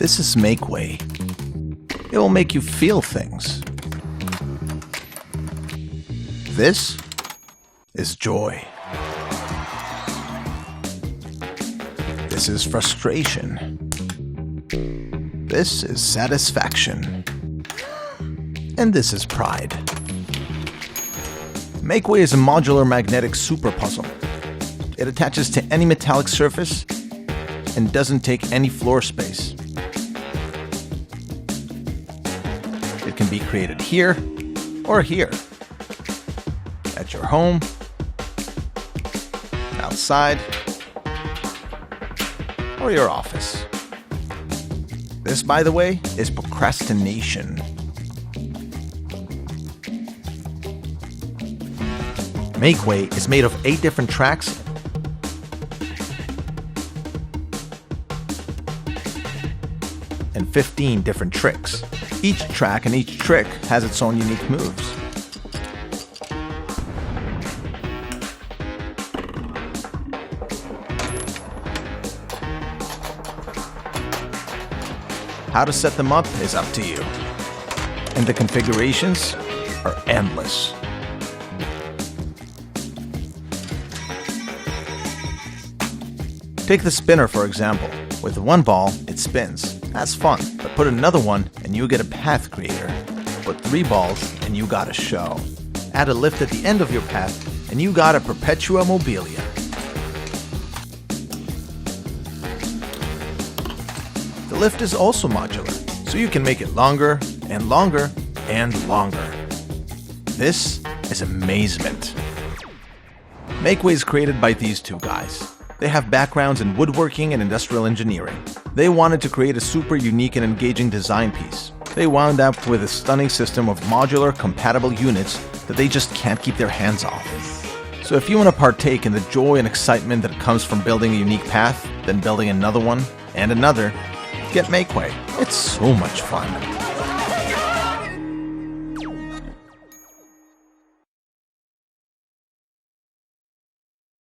This is Makeway. It will make you feel things. This is joy. This is frustration. This is satisfaction. And this is pride. Makeway is a modular magnetic super puzzle. It attaches to any metallic surface and doesn't take any floor space. It can be created here or here, at your home, outside, or your office. This, by the way, is procrastination. Makeway is made of 8 different tracks and 15 different tricks. Each track and each trick has its own unique moves. How to set them up is up to you, and the configurations are endless. Take the spinner for example. With one ball, it spins. That's fun, but put another one and you get a path creator. Put 3 balls and you got a show. Add a lift at the end of your path and you got a perpetua mobilia. The lift is also modular, so you can make it longer and longer and longer. This is amazement. Makeway is created by these 2 guys. They have backgrounds in woodworking and industrial engineering. They wanted to create a super unique and engaging design piece. They wound up with a stunning system of modular, compatible units that they just can't keep their hands off. So if you want to partake in the joy and excitement that comes from building a unique path, then building another one and another, get Makeway. It's so much fun.